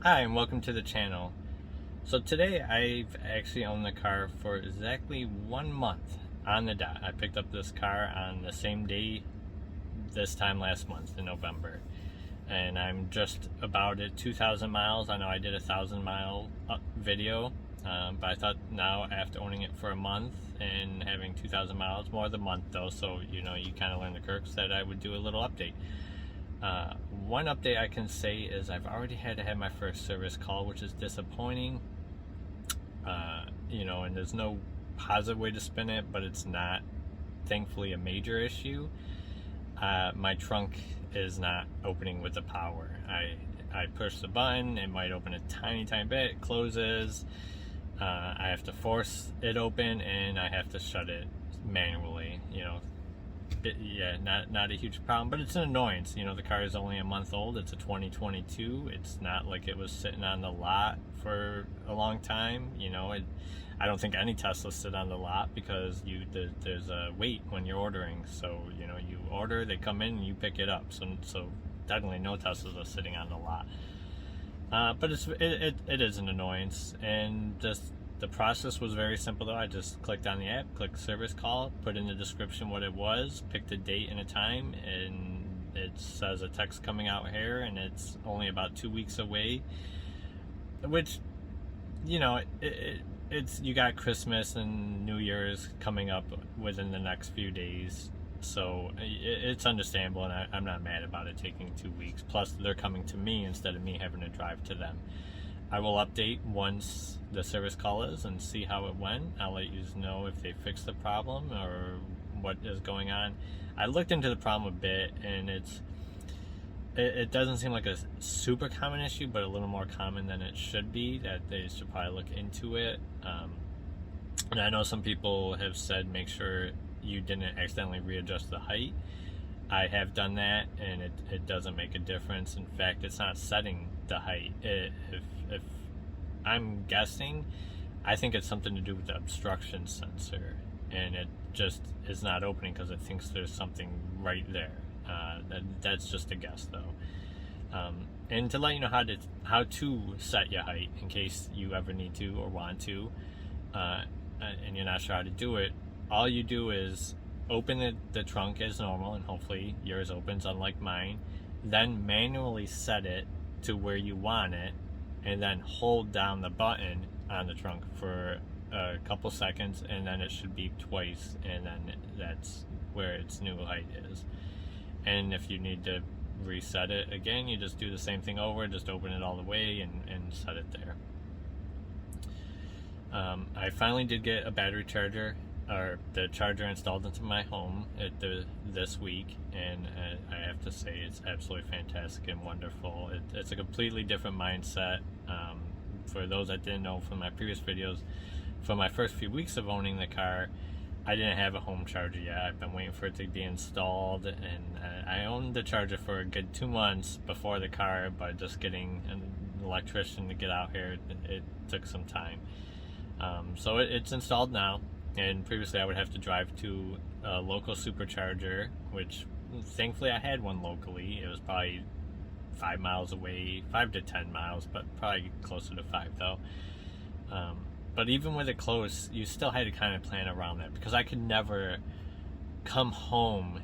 Hi, and welcome to the channel. So today I've actually owned the car for exactly 1 month on the dot. I picked up this car on the same day this time last month in November. And I'm just about at 2,000 miles. I know I did a 1,000 mile video, but I thought now after owning it for a month and having 2,000 miles, more than a month though, so you kind of learn the quirks, that I would do a little update. One update I can say is I've already had to have my first service call, which is disappointing. And there's no positive way to spin it, but it's not, thankfully, a major issue. My trunk is not opening with the power. I push the button, it might open a tiny bit, it closes. I have to force it open, and I have to shut it manually. Not a huge problem, but it's an annoyance. The car is only a month old. It's a 2022. It's not like it was sitting on the lot for a long time. I don't think any Teslas sit on the lot because there's a wait when you're ordering. So you order, they come in, and you pick it up. So definitely no Teslas are sitting on the lot. But it is an annoyance, and just the process was very simple though. I just clicked on the app, clicked service call, put in the description what it was, picked a date and a time, and it says a text coming out here, and it's only about 2 weeks away. Which, it's you got Christmas and New Year's coming up within the next few days, so it's understandable, and I'm not mad about it taking 2 weeks. Plus, they're coming to me instead of me having to drive to them. I will update once the service call is and see how it went. I'll let you know if they fixed the problem or what is going on. I looked into the problem a bit, and it doesn't seem like a super common issue, but a little more common than it should be. That they should probably look into it. And I know some people have said make sure you didn't accidentally readjust the height. I have done that, and it doesn't make a difference. In fact, it's not setting the height. If I'm guessing, I think it's something to do with the obstruction sensor, and it just is not opening because it thinks there's something right there. That's just a guess though. And to let you know how to set your height in case you ever need to or want to, and you're not sure how to do it, all you do is open the trunk as normal, and hopefully yours opens unlike mine. Then manually set it to where you want it, and then hold down the button on the trunk for a couple seconds, and then it should beep twice, and then that's where its new height is. And if you need to reset it again, you just do the same thing over, just open it all the way and set it there. I finally did get a battery charger, or the charger, installed into my home this week, and I have to say it's absolutely fantastic and wonderful. It's a completely different mindset. For those that didn't know from my previous videos, for my first few weeks of owning the car, I didn't have a home charger yet. I've been waiting for it to be installed, and I owned the charger for a good 2 months before the car, but just getting an electrician to get out here, it took some time. So it's installed now, and previously I would have to drive to a local supercharger, which thankfully I had one locally. It was probably 5 miles away, 5 to 10 miles, but probably closer to 5 though. But even with it close, you still had to kind of plan around that, because I could never come home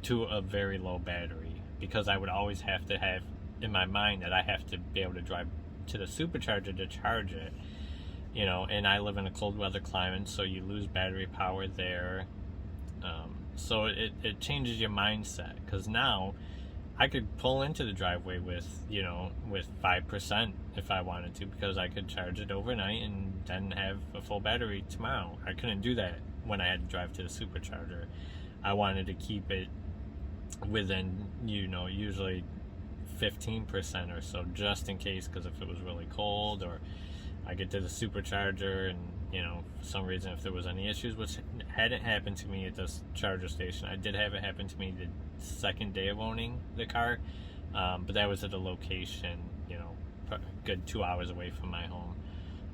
to a very low battery, because I would always have to have in my mind that I have to be able to drive to the supercharger to charge it. And I live in a cold weather climate, so you lose battery power there. So it changes your mindset, because now I could pull into the driveway with 5% if I wanted to, because I could charge it overnight and then have a full battery tomorrow. I couldn't do that when I had to drive to the supercharger. I wanted to keep it within, usually 15% or so, just in case, because if it was really cold, or I get to the supercharger and for some reason if there was any issues, which hadn't happened to me at this charger station. I did have it happen to me the second day of owning the car, but that was at a location a good 2 hours away from my home,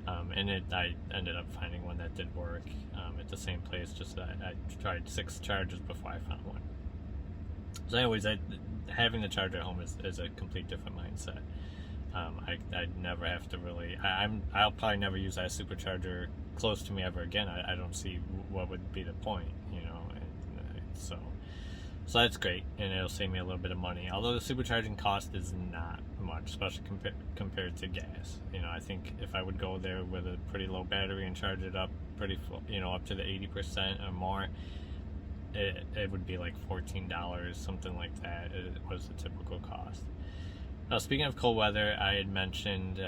and I ended up finding one that did work at the same place. Just that I tried 6 chargers before I found one. So anyways, having the charger at home is a complete different mindset. I'd never have to really. I'll probably never use that supercharger close to me ever again. I don't see what would be the point, you know. So that's great, and it'll save me a little bit of money. Although the supercharging cost is not much, especially compared to gas. You know, I think if I would go there with a pretty low battery and charge it up pretty full, you know, up to the 80% or more, it would be like $14, something like that. It was the typical cost. Now, speaking of cold weather, I had mentioned,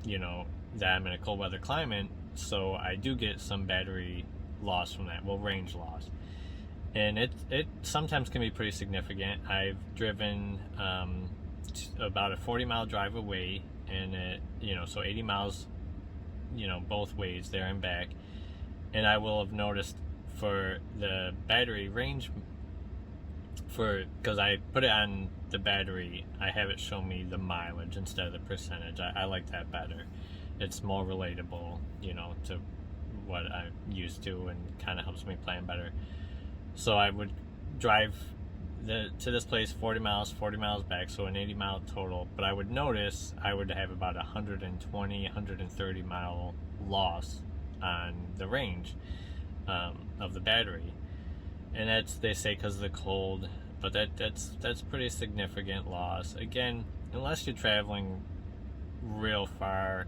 you know, that I'm in a cold weather climate, so I do get some battery loss from that. Well, range loss. And it sometimes can be pretty significant. I've driven about a 40-mile drive away, and you know, so 80 miles, you know, both ways there and back. And I will have noticed for the battery range, because I put it on the battery, I have it show me the mileage instead of the percentage. I like that better. It's more relatable, you know, to what I'm used to, and kind of helps me plan better. So I would drive to this place 40 miles back, so an 80-mile total. But I would notice I would have about 120, 130 mile loss on the range of the battery, and that's, they say, because of the cold. But that's pretty significant loss. Again, unless you're traveling real far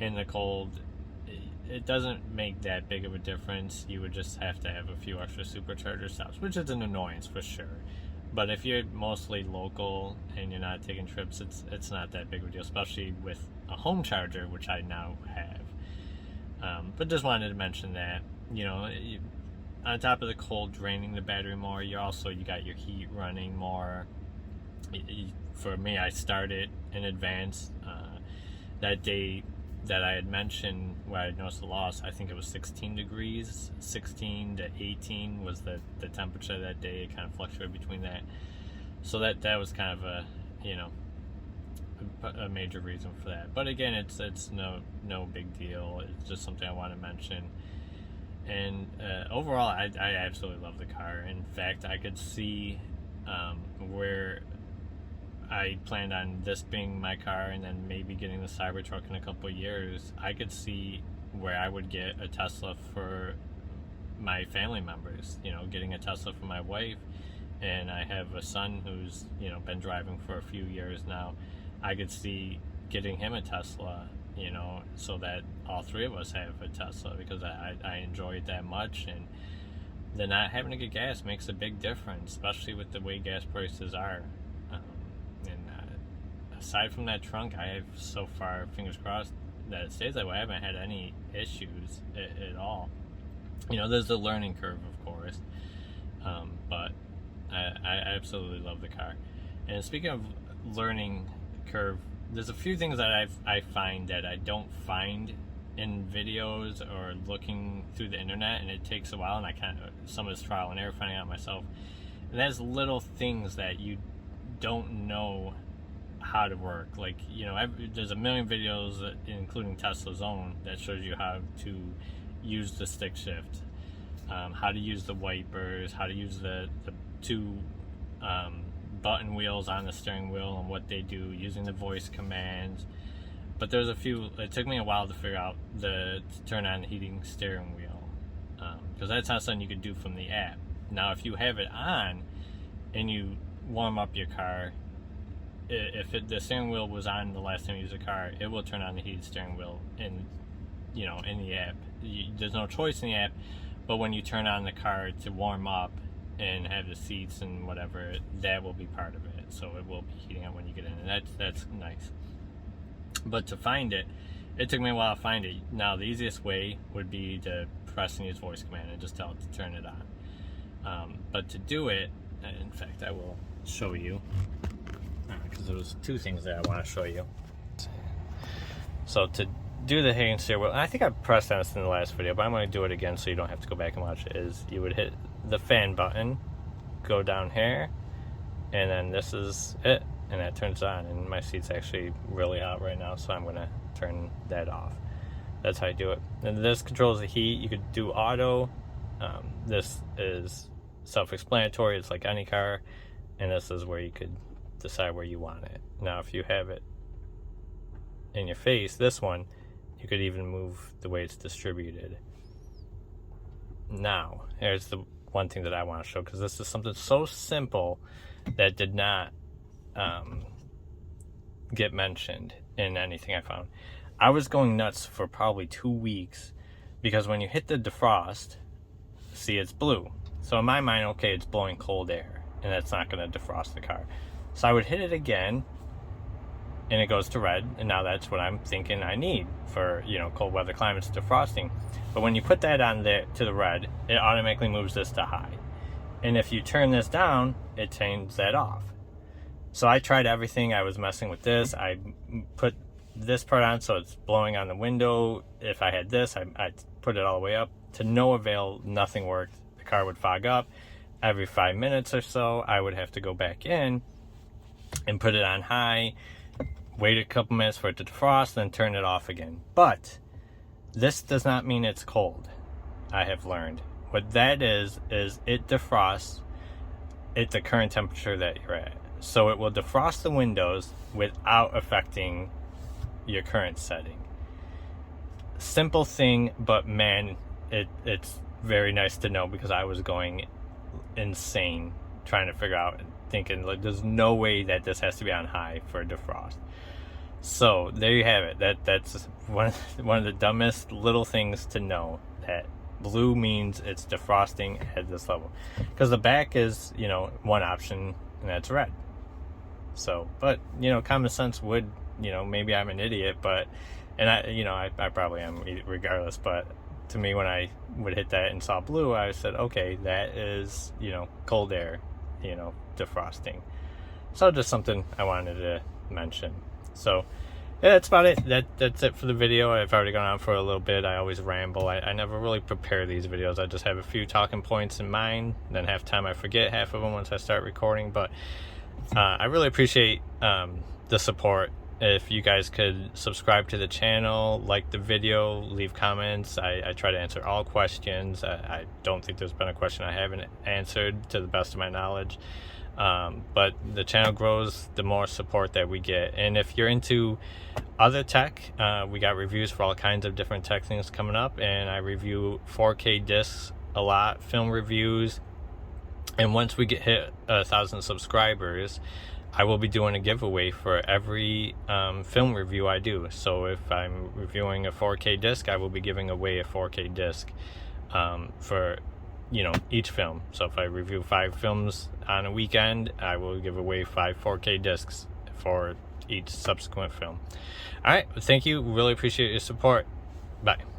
in the cold, it doesn't make that big of a difference. You would just have to have a few extra supercharger stops, which is an annoyance for sure. But if you're mostly local and you're not taking trips, it's not that big of a deal, especially with a home charger, which I now have. But just wanted to mention that, you know, on top of the cold draining the battery more, you got your heat running more. For me, I started in advance. That day that I had mentioned where I noticed the loss, I think it was 16 degrees. 16 to 18 was the temperature that day. It kind of fluctuated between that. So that was kind of a, you know, a major reason for that. But again, it's no big deal. It's just something I want to mention. And overall, I absolutely love the car. In fact, I could see where I planned on this being my car, and then maybe getting the Cybertruck in a couple of years. I could see where I would get a Tesla for my family members, you know, getting a Tesla for my wife. And I have a son who's, you know, been driving for a few years now. I could see getting him a Tesla, you know, so that all three of us have a Tesla, because I enjoy it that much. And the not having to get gas makes a big difference, especially with the way gas prices are. Aside from that trunk, I have so far, fingers crossed, that it stays that way. I haven't had any issues at all. You know, there's a learning curve, of course, but I absolutely love the car. And speaking of learning curve, there's a few things that I find that I don't find in videos or looking through the internet, and it takes a while, and I kind of, some of it's trial and error, finding out myself. And that's little things that you don't know how to work. Like, you know, there's a million videos, including Tesla's own, that shows you how to use the stick shift, how to use the wipers, how to use the two button wheels on the steering wheel and what they do, using the voice commands. But there's a few, it took me a while to figure out to turn on the heating steering wheel, because that's not something you could do from the app. Now, if you have it on and you warm up your car, if the steering wheel was on the last time you used the car, it will turn on the heated steering wheel in the app. There's no choice in the app, but when you turn on the car to warm up and have the seats and whatever, that will be part of it. So it will be heating up when you get in, and that's nice. But to find it took me a while to find it. Now, the easiest way would be to press and use voice command and just tell it to turn it on. But to do it, in fact, I will show you, because there's two things that I want to show you. So to do the heating steering wheel, I think I pressed on this in the last video, but I'm going to do it again so you don't have to go back and watch it, is you would hit the fan button, go down here, and then this is it, and that turns on. And my seat's actually really hot right now, so I'm going to turn that off. That's how you do it. And this controls the heat. You could do auto. This is self-explanatory. It's like any car, and this is where you could decide where you want it. Now, if you have it in your face. This one, you could even move the way it's distributed. Now, here's the one thing that I want to show, because this is something so simple that did not get mentioned in anything I found. I was going nuts for probably 2 weeks because when you hit the defrost, see, it's blue. So in my mind, okay, it's blowing cold air and that's not going to defrost the car. So I would hit it again and it goes to red, and now that's what I'm thinking I need for, you know, cold weather climates defrosting. But when you put that on there to the red, it automatically moves this to high. And if you turn this down, it turns that off. So I tried everything. I was messing with this. I put this part on so it's blowing on the window. If I had this, I put it all the way up. To no avail, nothing worked. The car would fog up. Every 5 minutes or so, I would have to go back in and put it on high, wait a couple minutes for it to defrost, then turn it off again. But this does not mean it's cold, I have learned. What that is it defrosts at the current temperature that you're at. So it will defrost the windows without affecting your current setting. Simple thing, but man, it's very nice to know, because I was going insane trying to figure out, thinking like there's no way that this has to be on high for a defrost. So there you have it. That's one of the dumbest little things to know, that blue means it's defrosting at this level, because the back is, you know, one option, and that's red. So, but, you know, common sense would, you know, maybe I'm an idiot, but, and I probably am regardless, but to me, when I would hit that and saw blue, I said, okay, that is, you know, cold air, you know, defrosting. So just something I wanted to mention. So yeah, that's about it. That's it for the video. I've already gone on for a little bit. I always ramble. I never really prepare these videos. I just have a few talking points in mind, then half the time I forget half of them once I start recording. But I really appreciate the support. If you guys could subscribe to the channel, like the video, leave comments. I try to answer all questions. I don't think there's been a question I haven't answered, to the best of my knowledge. But the channel grows the more support that we get. And if you're into other tech, we got reviews for all kinds of different tech things coming up, and I review 4K discs a lot, film reviews. And once we hit 1,000 subscribers, I will be doing a giveaway for every film review I do. So if I'm reviewing a 4K disc, I will be giving away a 4K disc for, you know, each film. So if I review 5 films on a weekend, I will give away 5 4K discs for each subsequent film. All right, thank you. Really appreciate your support. Bye.